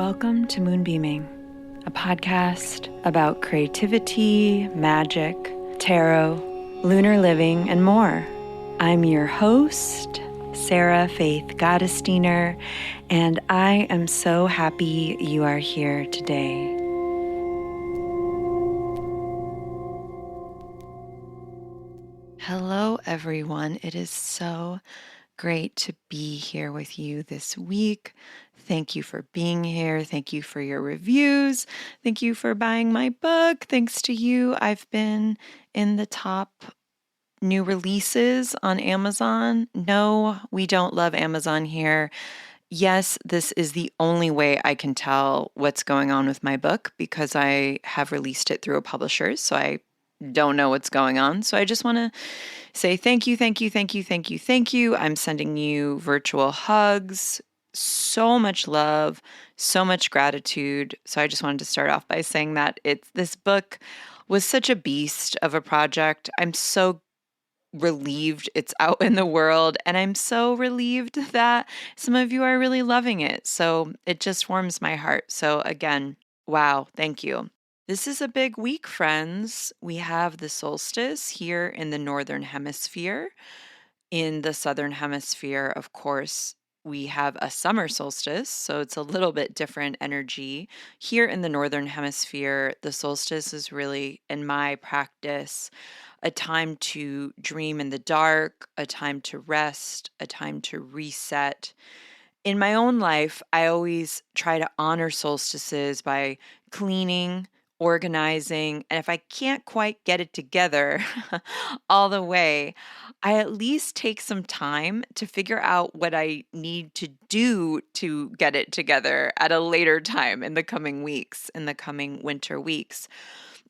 Welcome to Moonbeaming, a podcast about creativity, magic, tarot, lunar living, and more. I'm your host, Sarah Faith Gottesdiener, and I am so happy you are here today. Hello, everyone. It is so great to be here with you this week. Thank you for being here. Thank you for your reviews. Thank you for buying my book. Thanks to you, I've been in the top new releases on Amazon. No, we don't love Amazon here. Yes, this is the only way I can tell what's going on with my book because I have released it through a publisher, so I don't know what's going on. So I just want to say thank you, thank you, thank you, thank you, thank you. I'm sending you virtual hugs, so much love, so much gratitude. So I just wanted to start off by saying that this book was such a beast of a project. I'm so relieved it's out in the world, and I'm so relieved that some of you are really loving it. So it just warms my heart. So again, wow, thank you. This is a big week, friends. We have the solstice here in the Northern Hemisphere. In the Southern Hemisphere, of course, we have a summer solstice, so it's a little bit different energy. Here in the Northern Hemisphere, the solstice is really, in my practice, a time to dream in the dark, a time to rest, a time to reset. In my own life, I always try to honor solstices by cleaning, organizing, and if I can't quite get it together all the way, I at least take some time to figure out what I need to do to get it together at a later time in the coming weeks, in the coming winter weeks.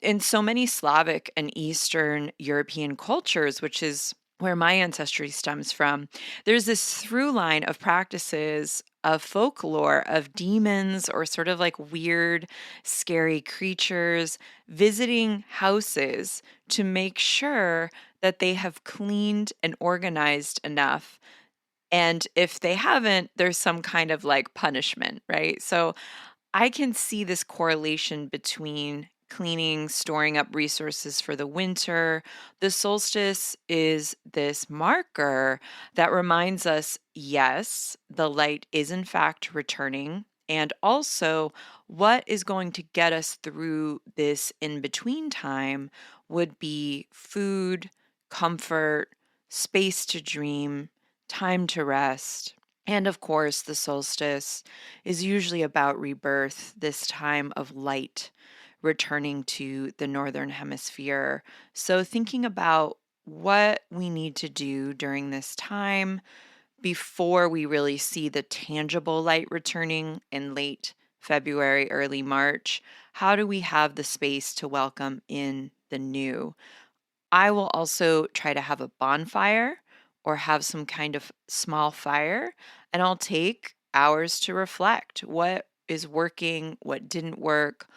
In so many Slavic and Eastern European cultures, which is where my ancestry stems from, there's this through line of practices of folklore of demons or sort of like weird, scary creatures visiting houses to make sure that they have cleaned and organized enough. And if they haven't, there's some kind of like punishment, right? So I can see this correlation between cleaning, storing up resources for the winter. The solstice is this marker that reminds us, yes, the light is in fact returning. And also, what is going to get us through this in between time would be food, comfort, space to dream, time to rest. And of course, the solstice is usually about rebirth, this time of light returning to the Northern Hemisphere. So, thinking about what we need to do during this time before we really see the tangible light returning in late February, early March, how do we have the space to welcome in the new? I will also try to have a bonfire or have some kind of small fire, and I'll take hours to reflect what is working, what didn't work,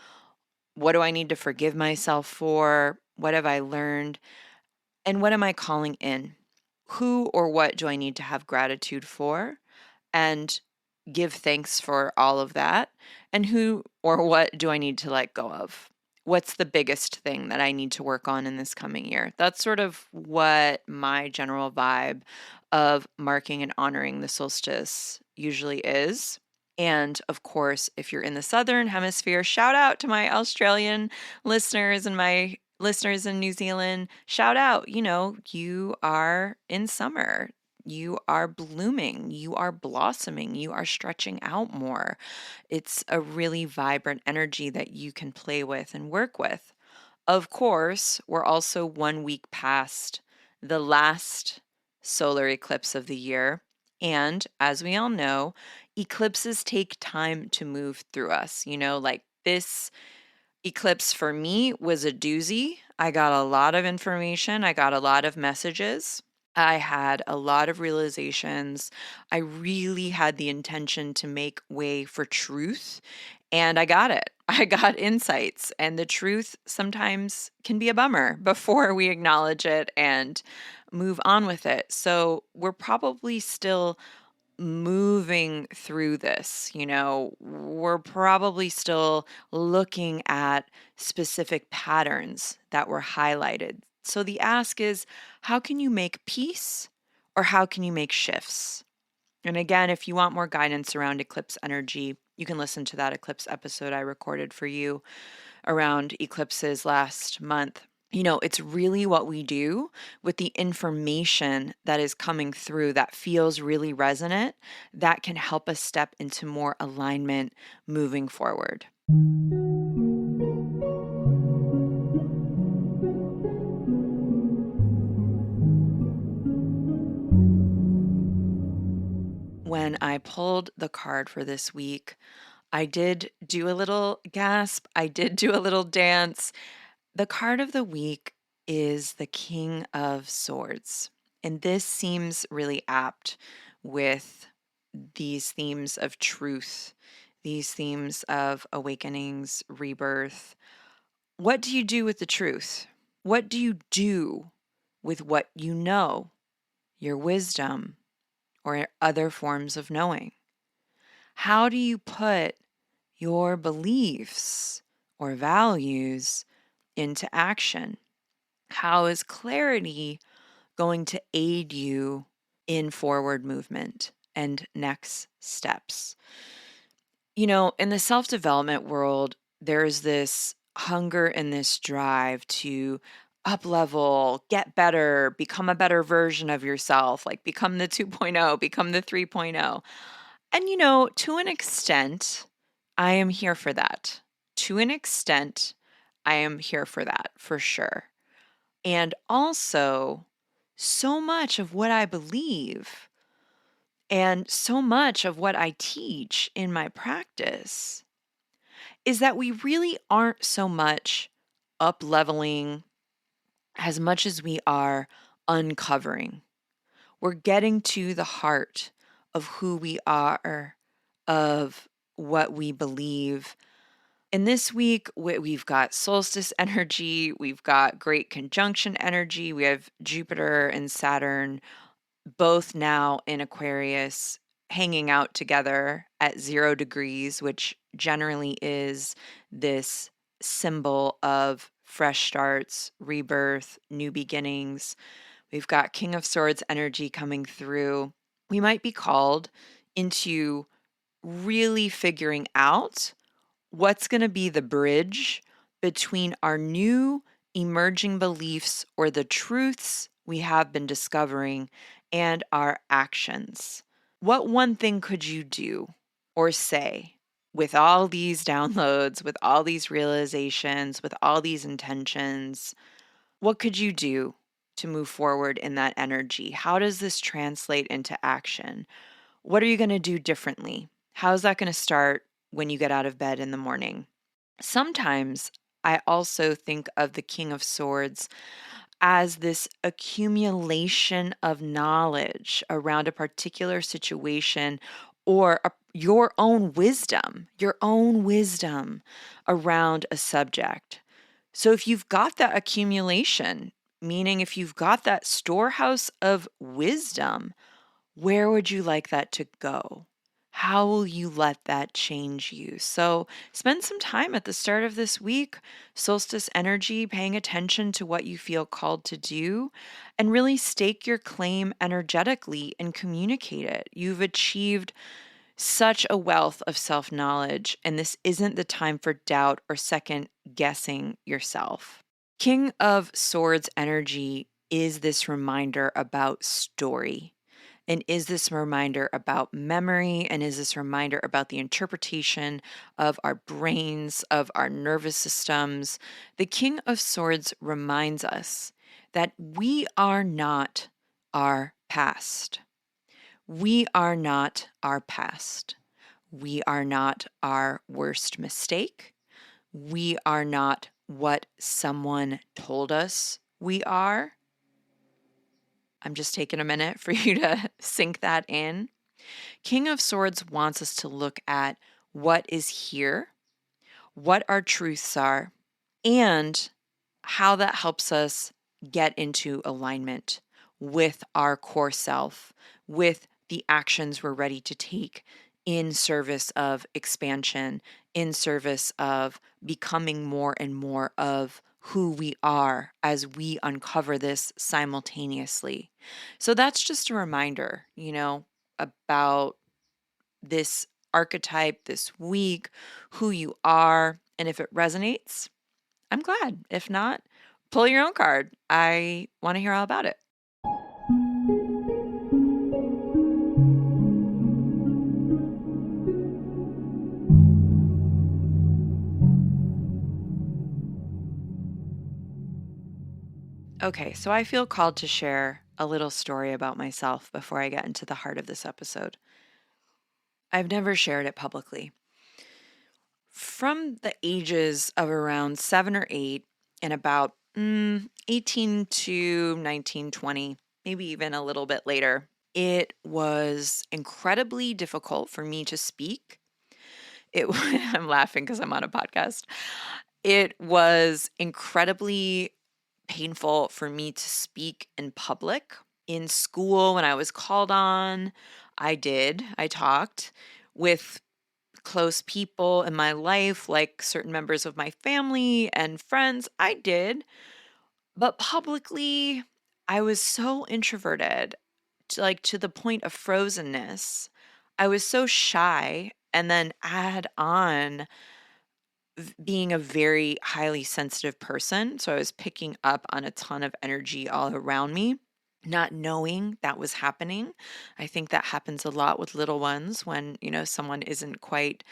what do I need to forgive myself for, what have I learned, and what am I calling in? Who or what do I need to have gratitude for and give thanks for all of that? And who or what do I need to let go of? What's the biggest thing that I need to work on in this coming year? That's sort of what my general vibe of marking and honoring the solstice usually is. And of course, if you're in the Southern Hemisphere, shout out to my Australian listeners and my listeners in New Zealand. Shout out, you are in summer. You are blooming, you are blossoming, you are stretching out more. It's a really vibrant energy that you can play with and work with. Of course, we're also 1 week past the last solar eclipse of the year. And as we all know, eclipses take time to move through us. Like this eclipse for me was a doozy. I got a lot of information, I got a lot of messages. I had a lot of realizations. I really had the intention to make way for truth, and I got it. I got insights, and the truth sometimes can be a bummer before we acknowledge it and move on with it. So we're probably still moving through this. We're probably still looking at specific patterns that were highlighted. So the ask is, how can you make peace or how can you make shifts? And again, if you want more guidance around eclipse energy, you can listen to that eclipse episode I recorded for you around eclipses last month. It's really what we do with the information that is coming through that feels really resonant that can help us step into more alignment moving forward. When I pulled the card for this week, I did do a little gasp. I did do a little dance. The card of the week is the King of Swords. And this seems really apt with these themes of truth, these themes of awakenings, rebirth. What do you do with the truth? What do you do with what you know, your wisdom, or other forms of knowing? How do you put your beliefs or values into action? How is clarity going to aid you in forward movement and next steps? In the self-development world, there's this hunger and this drive to up level, get better, become a better version of yourself, like become the 2.0, become the 3.0. And to an extent, I am here for that. To an extent, I am here for that for sure. And also, so much of what I believe and so much of what I teach in my practice is that we really aren't so much up leveling as much as we are uncovering. We're getting to the heart of who we are, of what we believe. And this week, we've got solstice energy, we've got great conjunction energy, we have Jupiter and Saturn both now in Aquarius hanging out together at 0 degrees, which generally is this symbol of fresh starts, rebirth, new beginnings. We've got King of Swords energy coming through. We might be called into really figuring out what's going to be the bridge between our new emerging beliefs or the truths we have been discovering and our actions. What one thing could you do or say with all these downloads, with all these realizations, with all these intentions? What could you do to move forward in that energy? How does this translate into action? What are you going to do differently? How is that going to start when you get out of bed in the morning? Sometimes I also think of the King of Swords as this accumulation of knowledge around a particular situation or your own wisdom around a subject. So if you've got that accumulation, meaning if you've got that storehouse of wisdom, where would you like that to go? How will you let that change you? So spend some time at the start of this week, solstice energy, paying attention to what you feel called to do, and really stake your claim energetically and communicate it. You've achieved such a wealth of self-knowledge, and this isn't the time for doubt or second guessing yourself. King of Swords energy is this reminder about story. And is this reminder about memory? And is this reminder about the interpretation of our brains, of our nervous systems? The King of Swords reminds us that we are not our past. We are not our past. We are not our worst mistake. We are not what someone told us we are. I'm just taking a minute for you to sink that in. King of Swords wants us to look at what is here, what our truths are, and how that helps us get into alignment with our core self, with the actions we're ready to take in service of expansion, in service of becoming more and more of who we are as we uncover this simultaneously. So that's just a reminder, about this archetype this week, who you are. And if it resonates, I'm glad. If not, pull your own card. I want to hear all about it. Okay, so I feel called to share a little story about myself before I get into the heart of this episode. I've never shared it publicly. From the ages of around 7 or 8 and about 18 to 19, 20, maybe even a little bit later, it was incredibly difficult for me to speak. I'm laughing because I'm on a podcast. It was incredibly painful for me to speak in public. In school, when I was called on, I talked with close people in my life, like certain members of my family and friends. I did. But publicly, I was so introverted, to the point of frozenness. I was so shy. And then add on being a very highly sensitive person. So I was picking up on a ton of energy all around me, not knowing that was happening. I think that happens a lot with little ones when, someone isn't quite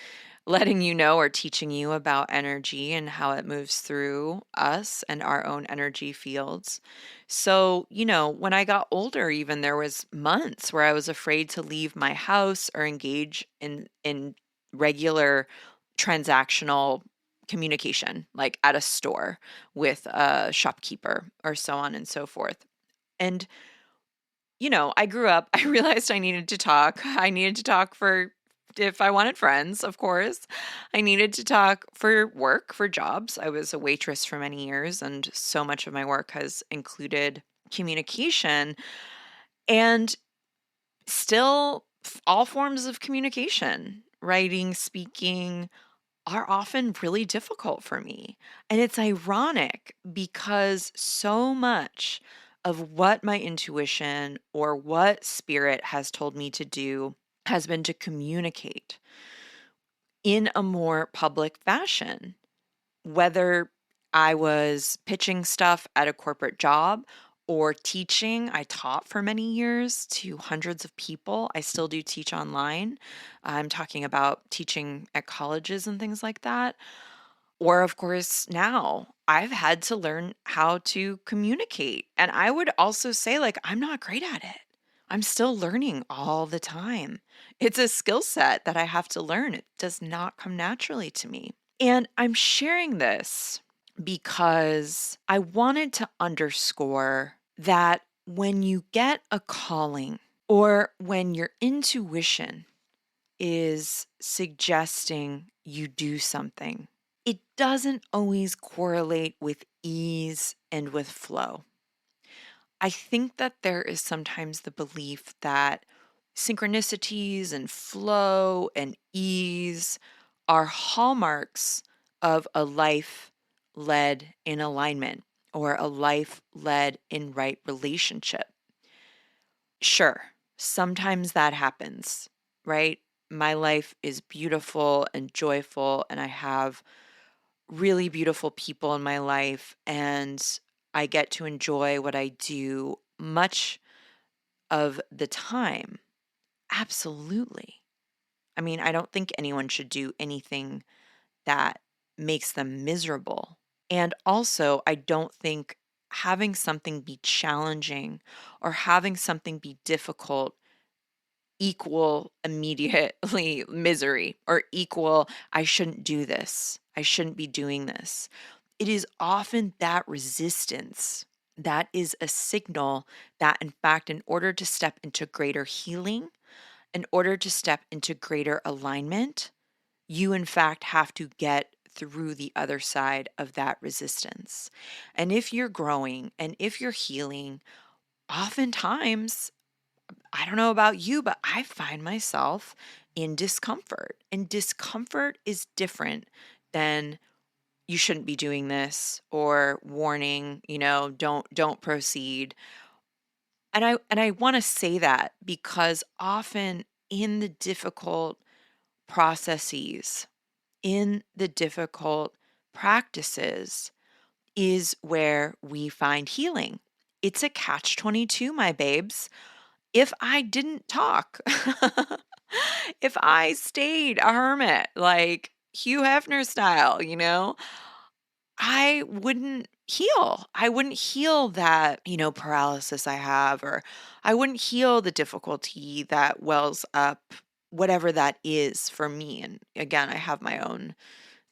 letting you know or teaching you about energy and how it moves through us and our own energy fields. So, when I got older, even there was months where I was afraid to leave my house or engage in regular transactional communication, like at a store with a shopkeeper or so on and so forth. And, I grew up, I realized I needed to talk. I needed to talk for if I wanted friends, of course. I needed to talk for work, for jobs. I was a waitress for many years, and so much of my work has included communication and still all forms of communication, writing, speaking, are often really difficult for me. And it's ironic because so much of what my intuition or what spirit has told me to do has been to communicate in a more public fashion, whether I was pitching stuff at a corporate job or teaching. I taught for many years to hundreds of people. I still do teach online. I'm talking about teaching at colleges and things like that. Or, of course, now I've had to learn how to communicate. And I would also say, I'm not great at it. I'm still learning all the time. It's a skill set that I have to learn. It does not come naturally to me. And I'm sharing this because I wanted to underscore that when you get a calling or when your intuition is suggesting you do something, it doesn't always correlate with ease and with flow. I think that there is sometimes the belief that synchronicities and flow and ease are hallmarks of a life led in alignment or a life led in right relationship. Sure, sometimes that happens, right? My life is beautiful and joyful, and I have really beautiful people in my life, and I get to enjoy what I do much of the time. Absolutely. I mean, I don't think anyone should do anything that makes them miserable. And also, I don't think having something be challenging or having something be difficult equal immediately misery or equal, I shouldn't do this. I shouldn't be doing this. It is often that resistance that is a signal that, in fact, in order to step into greater healing, in order to step into greater alignment, you, in fact, have to get through the other side of that resistance. And if you're growing and if you're healing, oftentimes I don't know about you, but I find myself in discomfort. And discomfort is different than you shouldn't be doing this or warning, don't proceed. And I want to say that because often in the difficult processes, in the difficult practices is where we find healing. It's a catch-22, my babes. If I didn't talk, if I stayed a hermit, like Hugh Hefner style, I wouldn't heal. I wouldn't heal that, paralysis I have, or I wouldn't heal the difficulty that wells up, whatever that is for me. And again, I have my own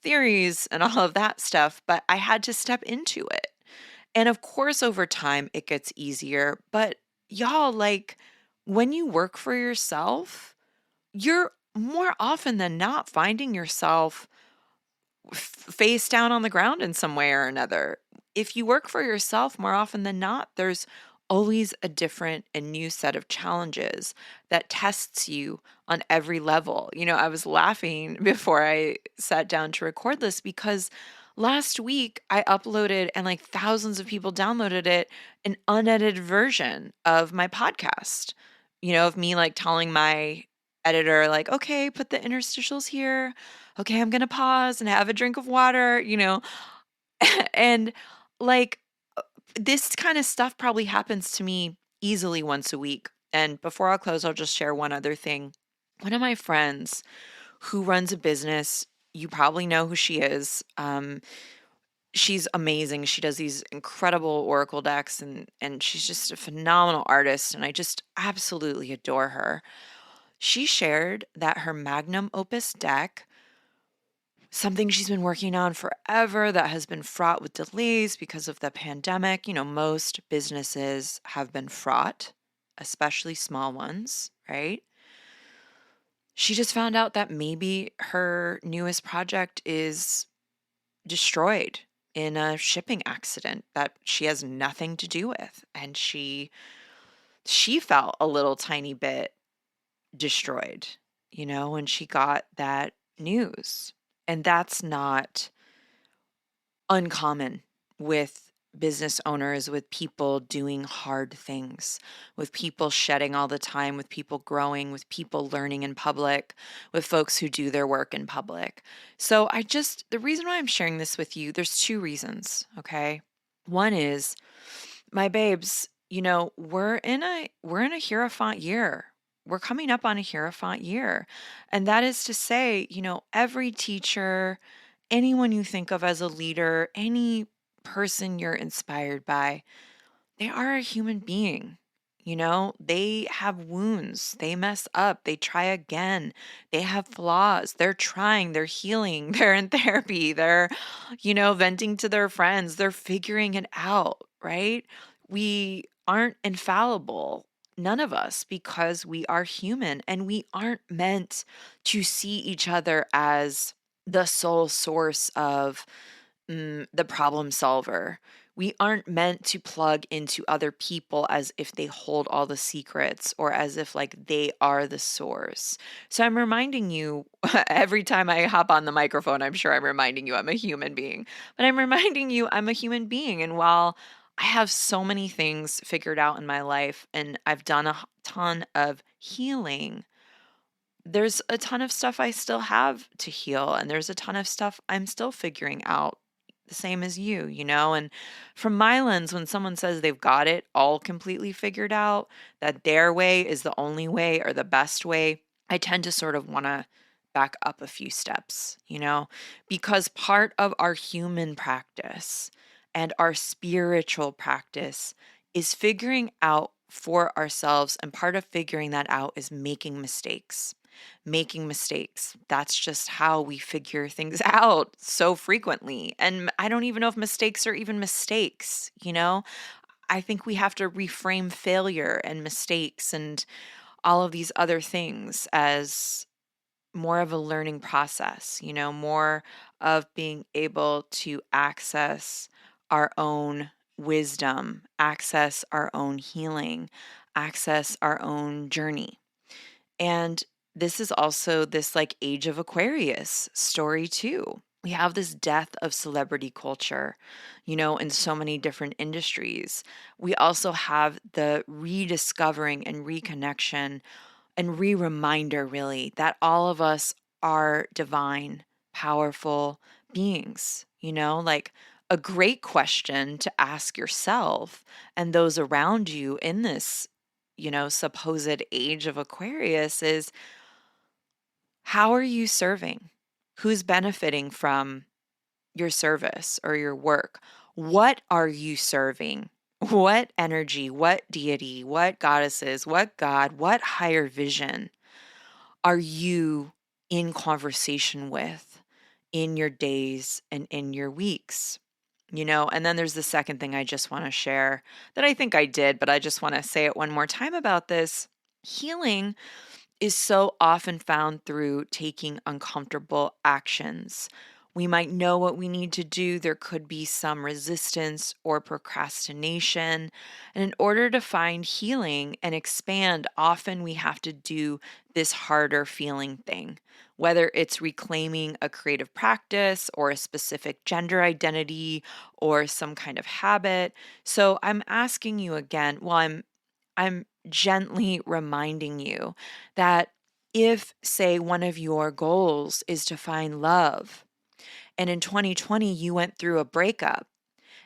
theories and all of that stuff, but I had to step into it. And of course, over time, it gets easier. But y'all, like, when you work for yourself, you're more often than not finding yourself face down on the ground in some way or another. If you work for yourself, more often than not, there's always a different and new set of challenges that tests you on every level. I was laughing before I sat down to record this because last week I uploaded and like thousands of people downloaded it, an unedited version of my podcast, of me like telling my editor, like, okay, put the interstitials here. Okay, I'm going to pause and have a drink of water, and like this kind of stuff probably happens to me easily once a week. And before I'll close, I'll just share one other thing. One of my friends who runs a business, you probably know who she is. She's amazing. She does these incredible oracle decks, and she's just a phenomenal artist, and I just absolutely adore her. She shared that her magnum opus deck, something she's been working on forever that has been fraught with delays because of the pandemic. Most businesses have been fraught, especially small ones, right? She just found out that maybe her newest project is destroyed in a shipping accident that she has nothing to do with. And she felt a little tiny bit destroyed, when she got that news. And that's not uncommon with business owners, with people doing hard things, with people shedding all the time, with people growing, with people learning in public, with folks who do their work in public. So the reason why I'm sharing this with you, there's two reasons, okay? One is, my babes, we're in a Hierophant year. We're coming up on a Hierophant year. And that is to say, every teacher, anyone you think of as a leader, any person you're inspired by, they are a human being. They have wounds, they mess up, they try again, they have flaws, they're trying, they're healing, they're in therapy, they're, venting to their friends, they're figuring it out, right? We aren't infallible, none of us, because we are human and we aren't meant to see each other as the sole source of the problem solver. We aren't meant to plug into other people as if they hold all the secrets or as if like they are the source. So I'm reminding you every time I hop on the microphone, I'm sure I'm reminding you I'm a human being, but I'm reminding you I'm a human being. And while I have so many things figured out in my life and I've done a ton of healing, there's a ton of stuff I still have to heal, and there's a ton of stuff I'm still figuring out, the same as you, And from my lens, when someone says they've got it all completely figured out, that their way is the only way or the best way, I tend to sort of want to back up a few steps, because part of our human practice and our spiritual practice is figuring out for ourselves. And part of figuring that out is making mistakes. Making mistakes. That's just how we figure things out so frequently. And I don't even know if mistakes are even mistakes, I think we have to reframe failure and mistakes and all of these other things as more of a learning process, more of being able to access our own wisdom, access our own healing, access our own journey. And this is also this like age of Aquarius story too. We have this death of celebrity culture, in so many different industries. We also have the rediscovering and reconnection and re-reminder really that all of us are divine, powerful beings, like a great question to ask yourself and those around you in this, supposed age of Aquarius is, how are you serving? Who's benefiting from your service or your work? What are you serving? What energy, what deity, what goddesses, what God, what higher vision are you in conversation with in your days and in your weeks? And then there's the second thing I just want to share that I think I did, but I just want to say it one more time about this. Healing is so often found through taking uncomfortable actions. We might know what we need to do. There could be some resistance or procrastination. And in order to find healing and expand, often we have to do this harder feeling thing, whether it's reclaiming a creative practice or a specific gender identity or some kind of habit. So I'm asking you again, I'm gently reminding you that if, say, one of your goals is to find love, and in 2020 you went through a breakup,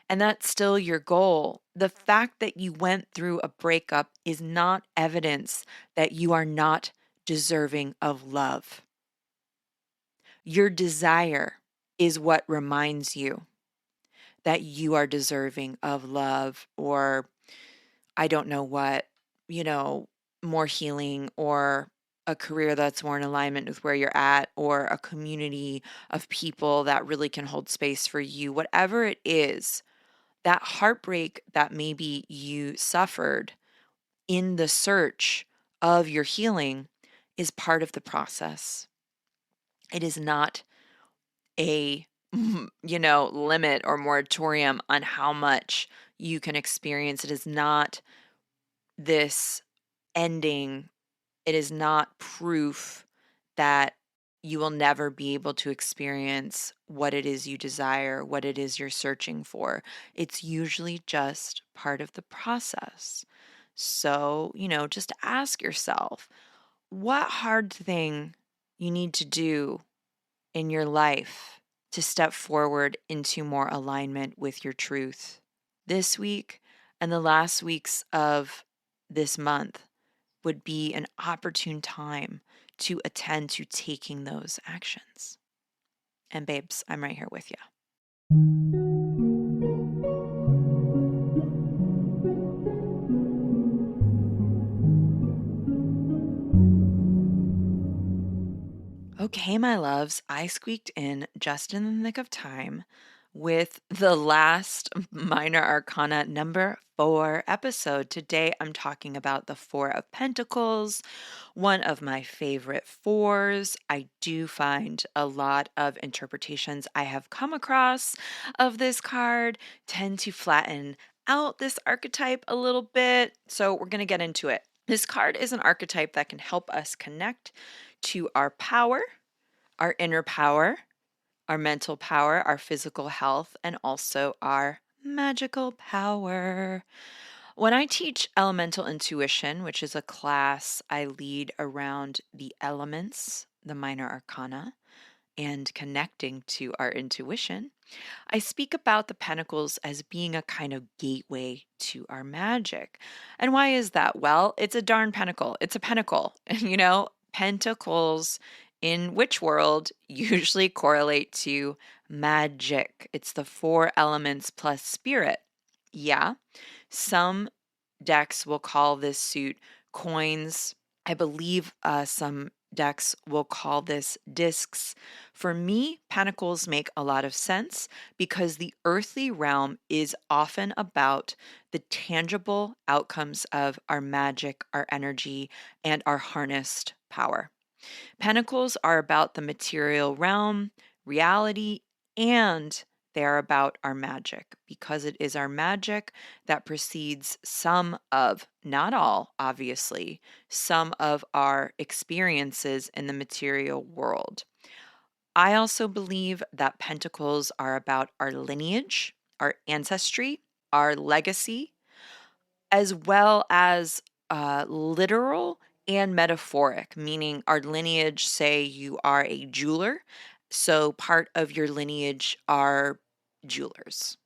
and that's still your goal, the fact that you went through a breakup is not evidence that you are not deserving of love. Your desire is what reminds you that you are deserving of love, or I don't know what, more healing, or a career that's more in alignment with where you're at, or a community of people that really can hold space for you. Whatever it is, that heartbreak that maybe you suffered in the search of your healing is part of the process. It is not a, limit or moratorium on how much you can experience. It is not this ending. It is not proof that you will never be able to experience what it is you desire, what it is you're searching for. It's usually just part of the process. So, just ask yourself, what hard thing you need to do in your life to step forward into more alignment with your truth this week and the last weeks of this month would be an opportune time to attend to taking those actions. And babes, I'm right here with you. Okay, my loves, I squeaked in just in the nick of time with the last Minor Arcana number 4 episode. Today I'm talking about the Four of Pentacles, one of my favorite fours. I do find a lot of interpretations I have come across of this card tend to flatten out this archetype a little bit. So we're going to get into it. This card is an archetype that can help us connect to our power, our inner power, our mental power, our physical health, and also our magical power. When I teach elemental intuition, which is a class I lead around the elements, the minor arcana, and connecting to our intuition, I speak about the pentacles as being a kind of gateway to our magic. And why is that? Well, it's a darn pentacle. It's a pentacle. Pentacles in witch world usually correlate to magic. It's the 4 elements plus spirit. Yeah. Some decks will call this suit coins. I believe some decks will call this discs. For me, pentacles make a lot of sense because the earthly realm is often about the tangible outcomes of our magic, our energy, and our harnessed power. Pentacles are about the material realm, reality, and They are about our magic, because it is our magic that precedes some of, not all, obviously, some of our experiences in the material world. I also believe that pentacles are about our lineage, our ancestry, our legacy, as well as literal and metaphoric, meaning our lineage, say you are a jeweler. So part of your lineage are jewelers,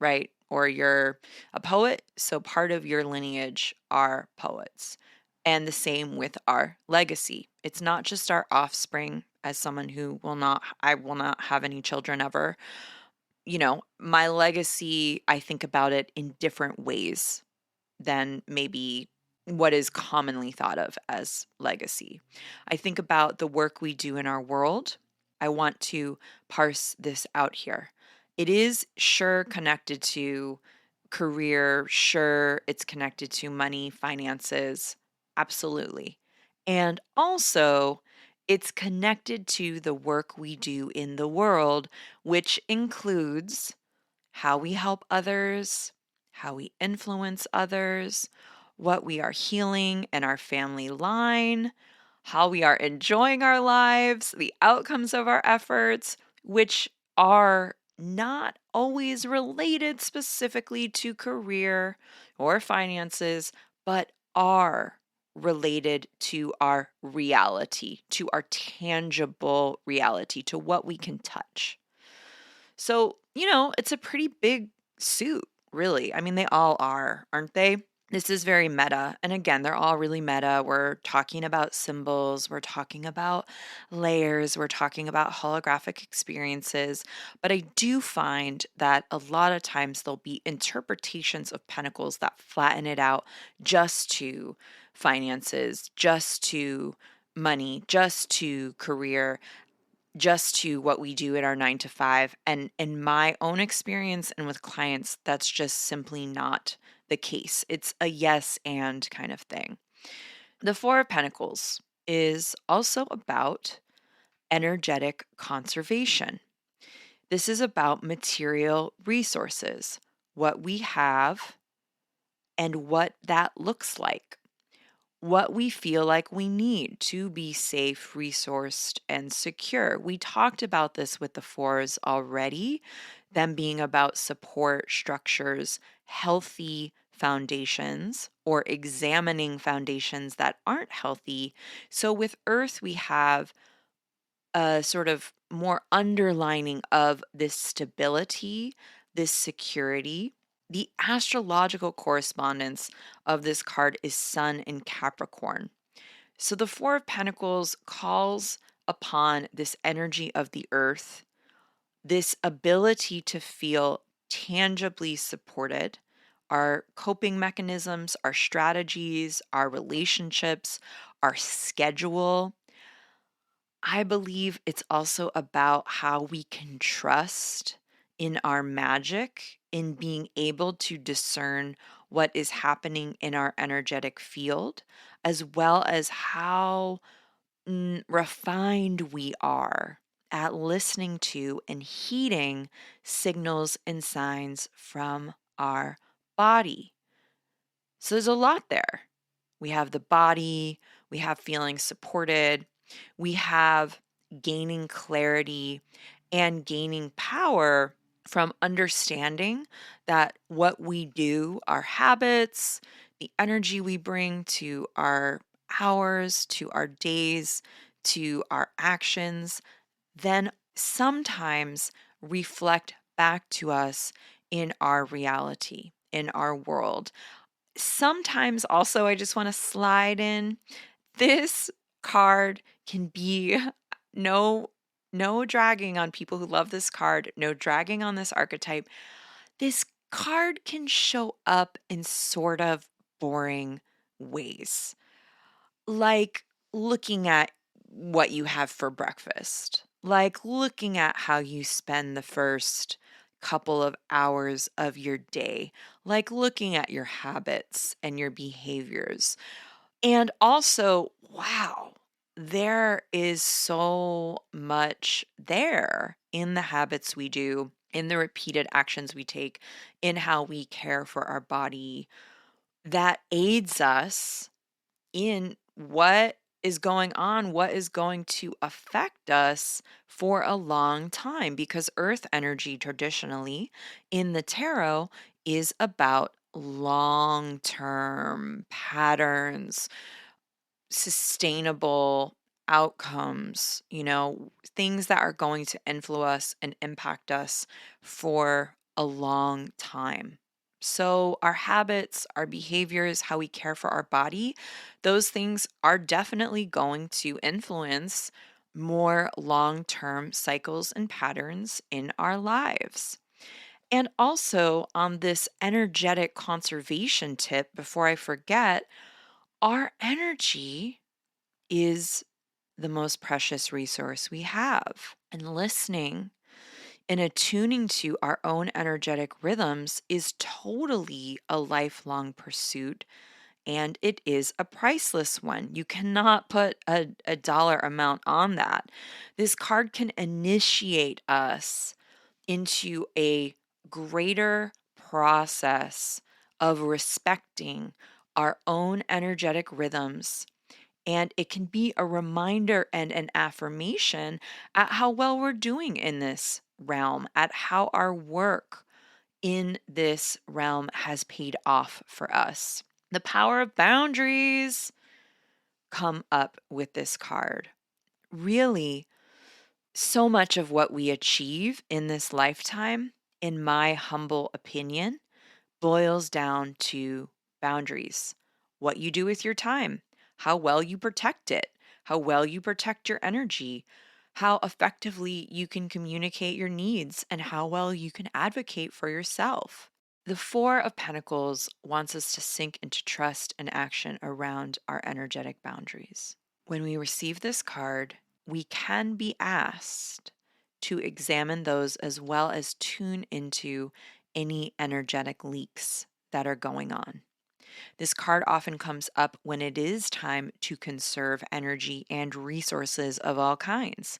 right? Or you're a poet. So part of your lineage are poets. And the same with our legacy. It's not just our offspring. As someone who I will not have any children ever. My legacy, I think about it in different ways than maybe what is commonly thought of as legacy. I think about the work we do in our world. I want to parse this out here. It is sure connected to career, sure, it's connected to money, finances, absolutely. And also, it's connected to the work we do in the world, which includes how we help others, how we influence others, what we are healing in our family line, how we are enjoying our lives, the outcomes of our efforts, which are not always related specifically to career or finances, but are related to our reality, to our tangible reality, to what we can touch. So, it's a pretty big suit, really. I mean, they all are, aren't they? This is very meta. And again, they're all really meta. We're talking about symbols, we're talking about layers, we're talking about holographic experiences. But I do find that a lot of times there'll be interpretations of pentacles that flatten it out just to finances, just to money, just to career, just to what we do at our 9 to 5. And in my own experience and with clients, that's just simply not the case. It's a yes and kind of thing. The Four of Pentacles is also about energetic conservation. This is about material resources, what we have and what that looks like, what we feel like we need to be safe, resourced, and secure. We talked about this with the fours already, them being about support structures, healthy foundations, or examining foundations that aren't healthy. So with Earth, we have a sort of more underlining of this stability, this security. The astrological correspondence of this card is Sun in Capricorn. So the Four of Pentacles calls upon this energy of the earth, this ability to feel tangibly supported, our coping mechanisms, our strategies, our relationships, our schedule. I believe it's also about how we can trust in our magic, in being able to discern what is happening in our energetic field, as well as how refined we are at listening to and heeding signals and signs from our body. So there's a lot there. We have the body, we have feeling supported, we have gaining clarity and gaining power from understanding that what we do, our habits, the energy we bring to our hours, to our days, to our actions, then sometimes reflect back to us in our reality, in our world. Sometimes also, I just want to slide in, this card can be no no dragging on people who love this card, no dragging on this archetype. This card can show up in sort of boring ways, like looking at what you have for breakfast, like looking at how you spend the first couple of hours of your day, like looking at your habits and your behaviors. And also, wow, there is so much there in the habits we do, in the repeated actions we take, in how we care for our body, that aids us in what is going on, what is going to affect us for a long time. Because earth energy traditionally in the tarot is about long term patterns, sustainable outcomes, things that are going to influence us and impact us for a long time. So, our habits, our behaviors, how we care for our body, those things are definitely going to influence more long term cycles and patterns in our lives. And also, on this energetic conservation tip, before I forget, our energy is the most precious resource we have. And listening and attuning to our own energetic rhythms is totally a lifelong pursuit. And it is a priceless one. You cannot put a dollar amount on that. This card can initiate us into a greater process of respecting our own energetic rhythms, and it can be a reminder and an affirmation at how well we're doing in this realm, at how our work in this realm has paid off for us. The power of boundaries come up with this card. Really, so much of what we achieve in this lifetime, in my humble opinion, boils down to boundaries. What you do with your time, how well you protect it, how well you protect your energy, how effectively you can communicate your needs, and how well you can advocate for yourself. The Four of Pentacles wants us to sink into trust and action around our energetic boundaries. When we receive this card, we can be asked to examine those as well as tune into any energetic leaks that are going on. This card often comes up when it is time to conserve energy and resources of all kinds.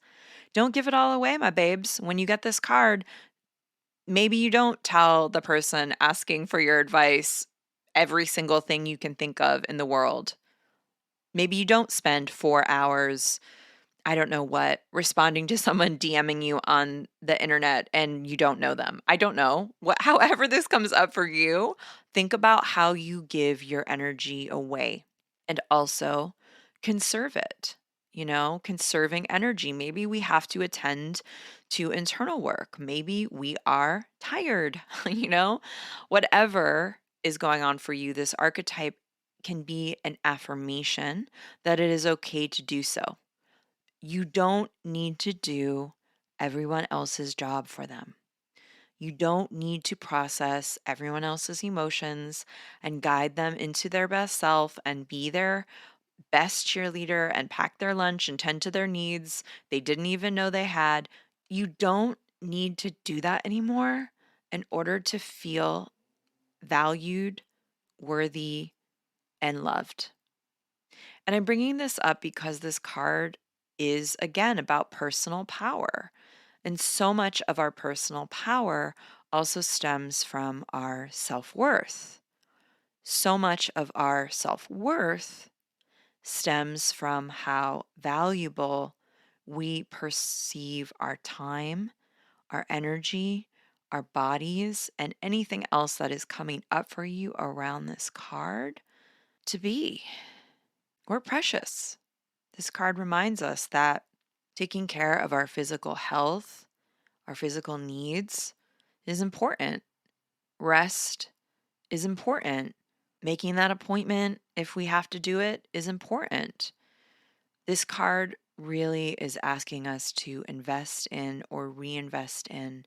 Don't give it all away, my babes. When you get this card, maybe you don't tell the person asking for your advice every single thing you can think of in the world. Maybe you don't spend 4 hours, I don't know what, responding to someone DMing you on the internet and you don't know them. I don't know. However this comes up for you, think about how you give your energy away and also conserve it. Conserving energy. Maybe we have to attend to internal work. Maybe we are tired, whatever is going on for you. This archetype can be an affirmation that it is okay to do so. You don't need to do everyone else's job for them. You don't need to process everyone else's emotions and guide them into their best self and be their best cheerleader and pack their lunch and tend to their needs they didn't even know they had. You don't need to do that anymore in order to feel valued, worthy, and loved. And I'm bringing this up because this card is, again, about personal power. And so much of our personal power also stems from our self worth. So much of our self worth stems from how valuable we perceive our time, our energy, our bodies, and anything else that is coming up for you around this card to be. We're precious. This card reminds us that taking care of our physical health, our physical needs is important. Rest is important. Making that appointment, if we have to do it, is important. This card really is asking us to invest in or reinvest in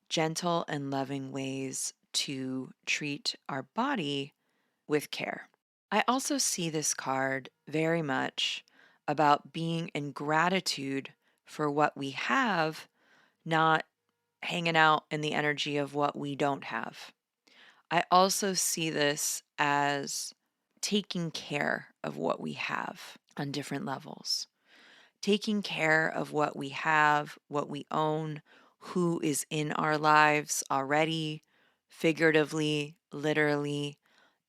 gentle and loving ways to treat our body with care. I also see this card very much about being in gratitude for what we have, not hanging out in the energy of what we don't have. I also see this as taking care of what we have on different levels. Taking care of what we have, what we own, who is in our lives already, figuratively, literally,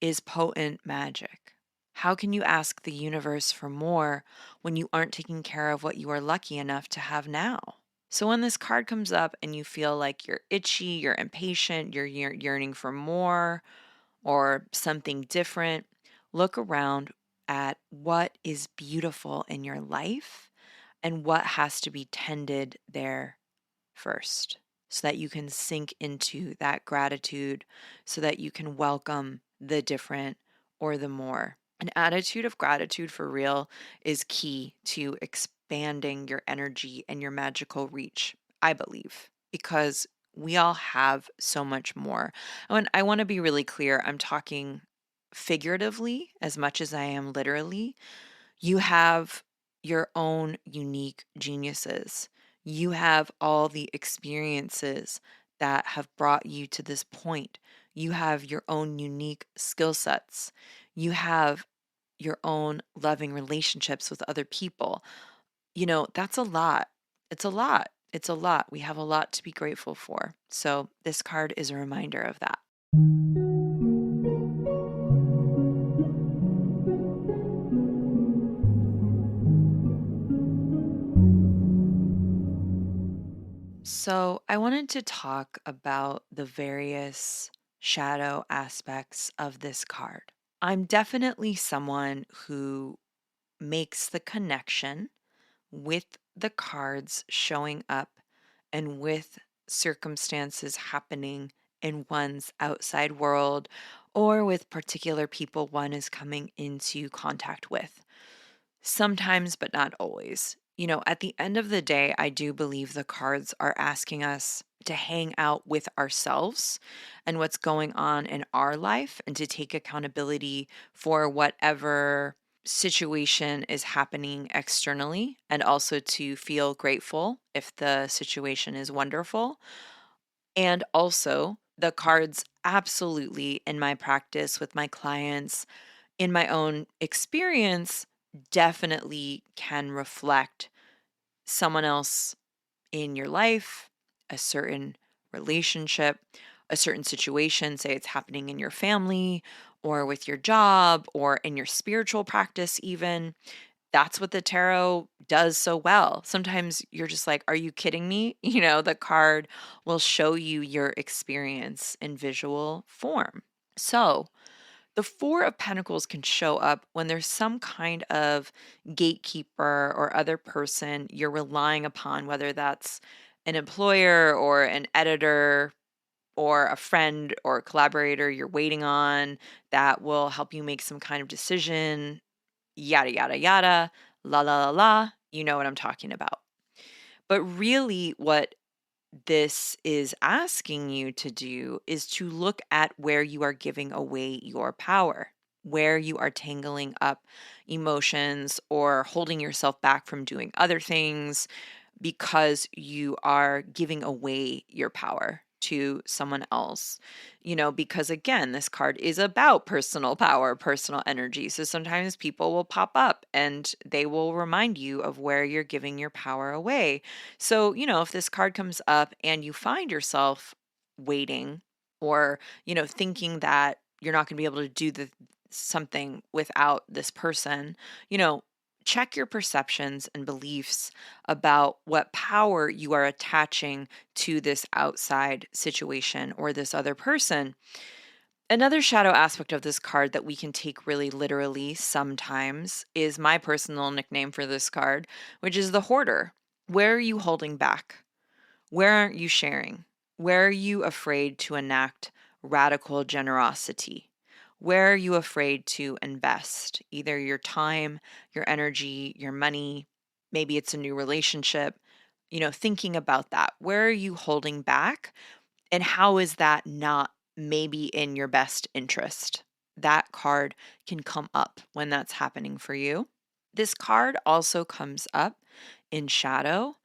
is potent magic. How can you ask the universe for more when you aren't taking care of what you are lucky enough to have now? So when this card comes up and you feel like you're itchy, you're impatient, you're yearning for more or something different, look around at what is beautiful in your life and what has to be tended there first so that you can sink into that gratitude, so that you can welcome the different or the more. An attitude of gratitude for real is key to expanding your energy and your magical reach, I believe, because we all have so much more. And I want to be really clear, I'm talking figuratively as much as I am literally. You have your own unique geniuses. You have all the experiences that have brought you to this point. You have your own unique skill sets. You have your own loving relationships with other people. That's a lot. It's a lot. It's a lot. We have a lot to be grateful for. So, this card is a reminder of that. So, I wanted to talk about the various shadow aspects of this card. I'm definitely someone who makes the connection with the cards showing up and with circumstances happening in one's outside world or with particular people one is coming into contact with. Sometimes, but not always. At the end of the day, I do believe the cards are asking us to hang out with ourselves and what's going on in our life and to take accountability for whatever situation is happening externally and also to feel grateful if the situation is wonderful. And also, the cards absolutely in my practice with my clients, in my own experience, definitely can reflect someone else in your life, a certain relationship, a certain situation. Say it's happening in your family or with your job or in your spiritual practice, even. That's what the tarot does so well. Sometimes you're just like, are you kidding me? The card will show you your experience in visual form. So, the Four of Pentacles can show up when there's some kind of gatekeeper or other person you're relying upon, whether that's an employer or an editor or a friend or a collaborator you're waiting on that will help you make some kind of decision, yada, yada, yada, la, la, la, la. You know what I'm talking about. But really, what this is asking you to do is to look at where you are giving away your power, where you are tangling up emotions or holding yourself back from doing other things because you are giving away your power to someone else. Because again, this card is about personal power, personal energy. So sometimes people will pop up and they will remind you of where you're giving your power away. So, if this card comes up and you find yourself waiting or, thinking that you're not going to be able to do the something without this person, check your perceptions and beliefs about what power you are attaching to this outside situation or this other person. Another shadow aspect of this card that we can take really literally sometimes is my personal nickname for this card, which is the hoarder. Where are you holding back? Where aren't you sharing? Where are you afraid to enact radical generosity? Where are you afraid to invest either your time, your energy, your money? Maybe it's a new relationship. Thinking about that. Where are you holding back? And how is that not maybe in your best interest? That card can come up when that's happening for you. This card also comes up in shadow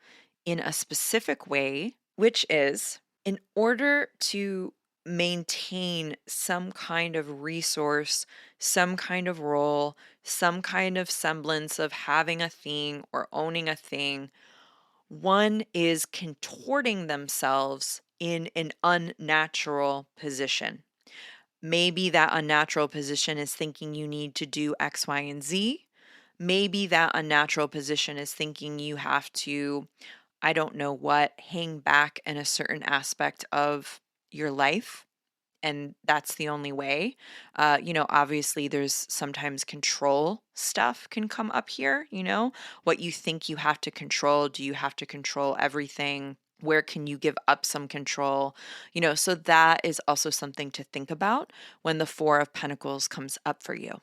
in a specific way, which is in order to maintain some kind of resource, some kind of role, some kind of semblance of having a thing or owning a thing, One is contorting themselves in an unnatural position. Maybe that unnatural position is thinking you need to do X, Y, and Z. Maybe that unnatural position is thinking you have to, I don't know what, hang back in a certain aspect of your life. And that's the only way. Obviously, there's sometimes control stuff can come up here, what you think you have to control. Do you have to control everything? Where can you give up some control? So that is also something to think about when the Four of Pentacles comes up for you.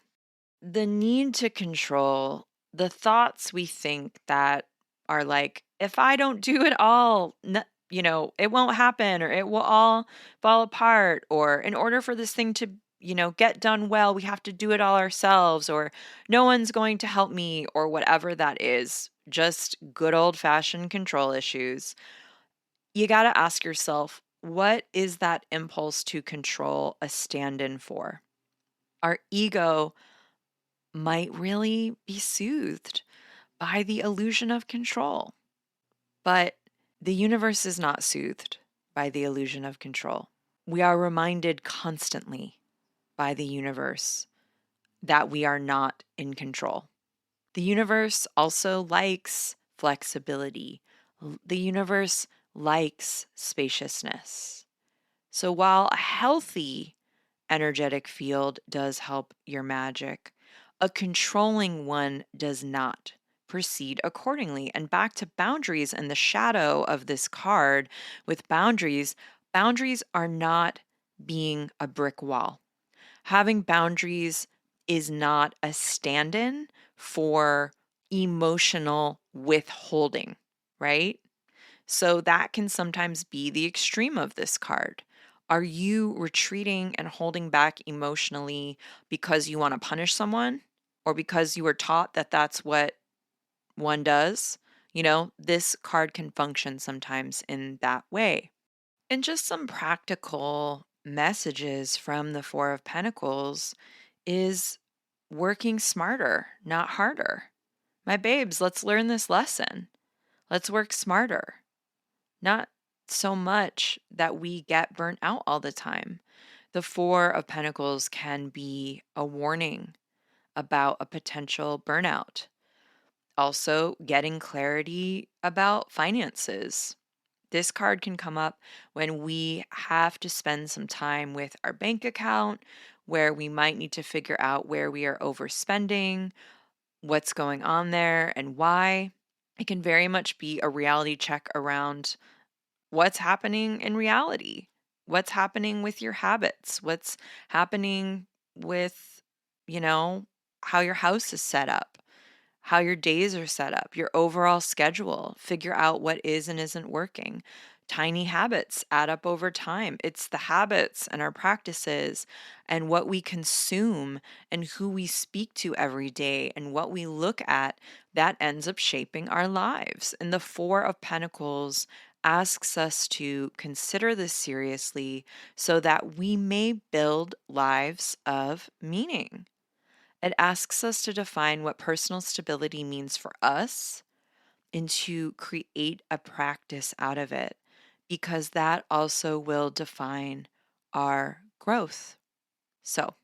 The need to control, the thoughts we think that are like, if I don't do it all, it won't happen, or it will all fall apart, or in order for this thing to, get done well, we have to do it all ourselves, or no one's going to help me, or whatever that is, just good old fashioned control issues. You got to ask yourself, what is that impulse to control a stand-in for? Our ego might really be soothed by the illusion of control. But the universe is not soothed by the illusion of control. We are reminded constantly by the universe that we are not in control. The universe also likes flexibility. The universe likes spaciousness. So while a healthy energetic field does help your magic, a controlling one does not. Proceed accordingly. And back to boundaries and the shadow of this card with boundaries, boundaries are not being a brick wall. Having boundaries is not a stand-in for emotional withholding, right? So that can sometimes be the extreme of this card. Are you retreating and holding back emotionally because you want to punish someone, or because you were taught that that's what one does? This card can function sometimes in that way. And just some practical messages from the Four of Pentacles is working smarter, not harder. My babes, let's learn this lesson. Let's work smarter. Not so much that we get burnt out all the time. The Four of Pentacles can be a warning about a potential burnout. Also, getting clarity about finances. This card can come up when we have to spend some time with our bank account, where we might need to figure out where we are overspending, what's going on there, and why. It can very much be a reality check around what's happening in reality, what's happening with your habits, what's happening with, how your house is set up, how your days are set up, your overall schedule. Figure out what is and isn't working. Tiny habits add up over time. It's the habits and our practices and what we consume and who we speak to every day and what we look at that ends up shaping our lives. And the Four of Pentacles asks us to consider this seriously so that we may build lives of meaning. It asks us to define what personal stability means for us and to create a practice out of it, because that also will define our growth. So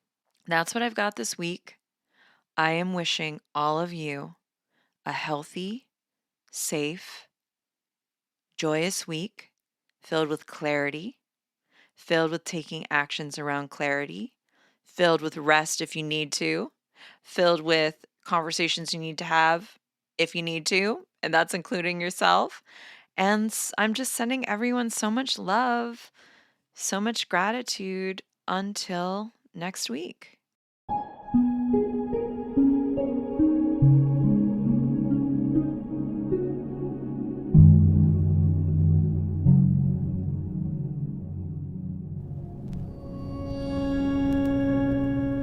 that's what I've got this week. I am wishing all of you a healthy, safe, joyous week filled with clarity, filled with taking actions around clarity, filled with rest if you need to, filled with conversations you need to have if you need to, and that's including yourself. And I'm just sending everyone so much love, so much gratitude until next week.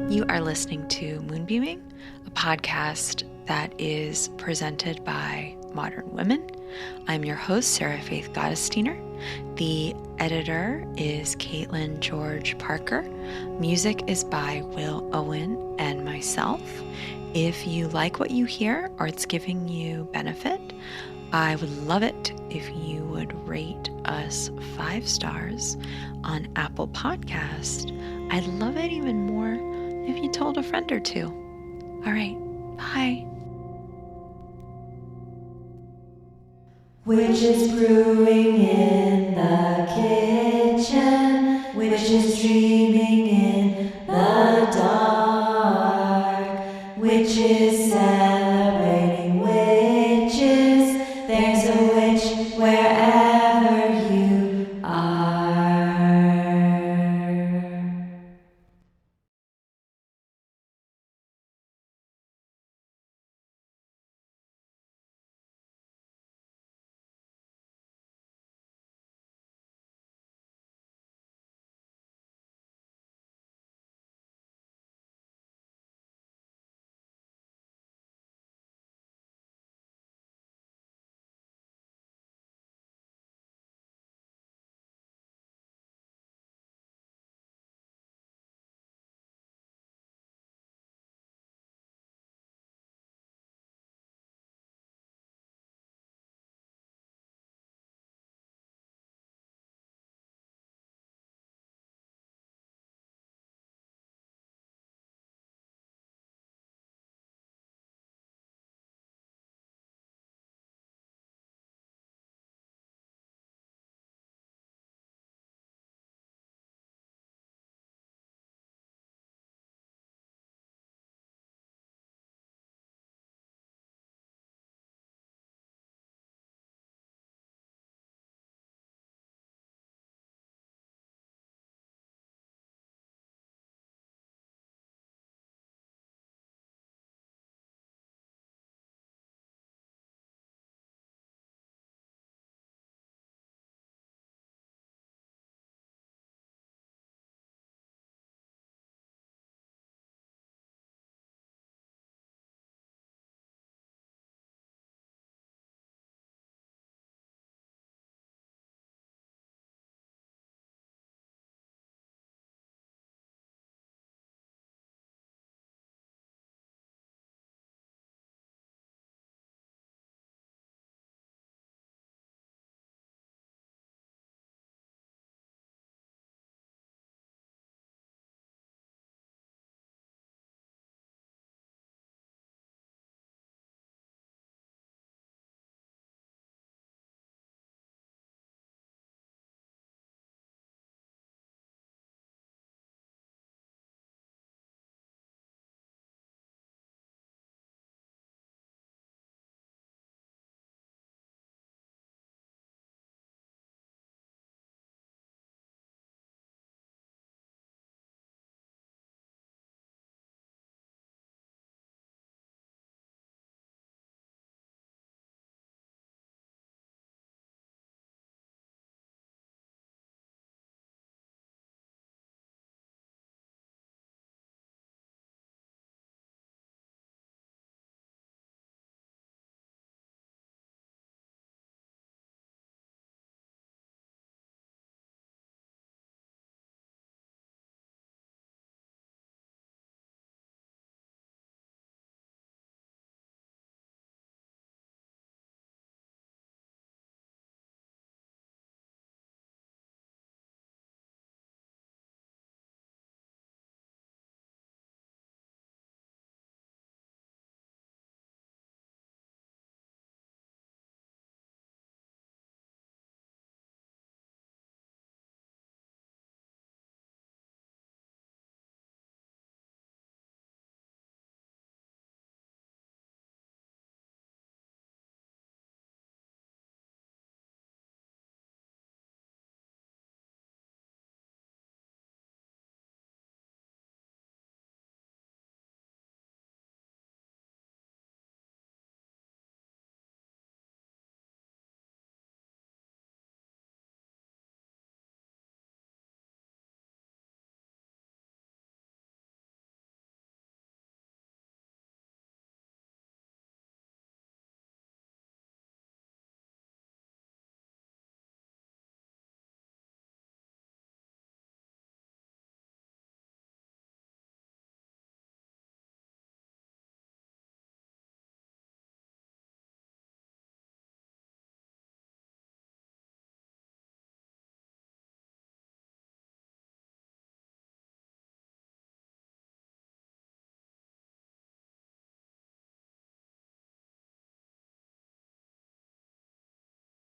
You are listening to Moonbeaming, a podcast that is presented by modern women. I'm your host, Sarah Faith Gottesdiener. The editor is Caitlin George Parker. Music is by Will Owen and myself. If you like what you hear or it's giving you benefit, I would love it if you would rate us 5 stars on Apple Podcast. I'd love it even more if you told a friend or two. All right, bye. Witches brewing in the kitchen, witches dreaming in the dark, witches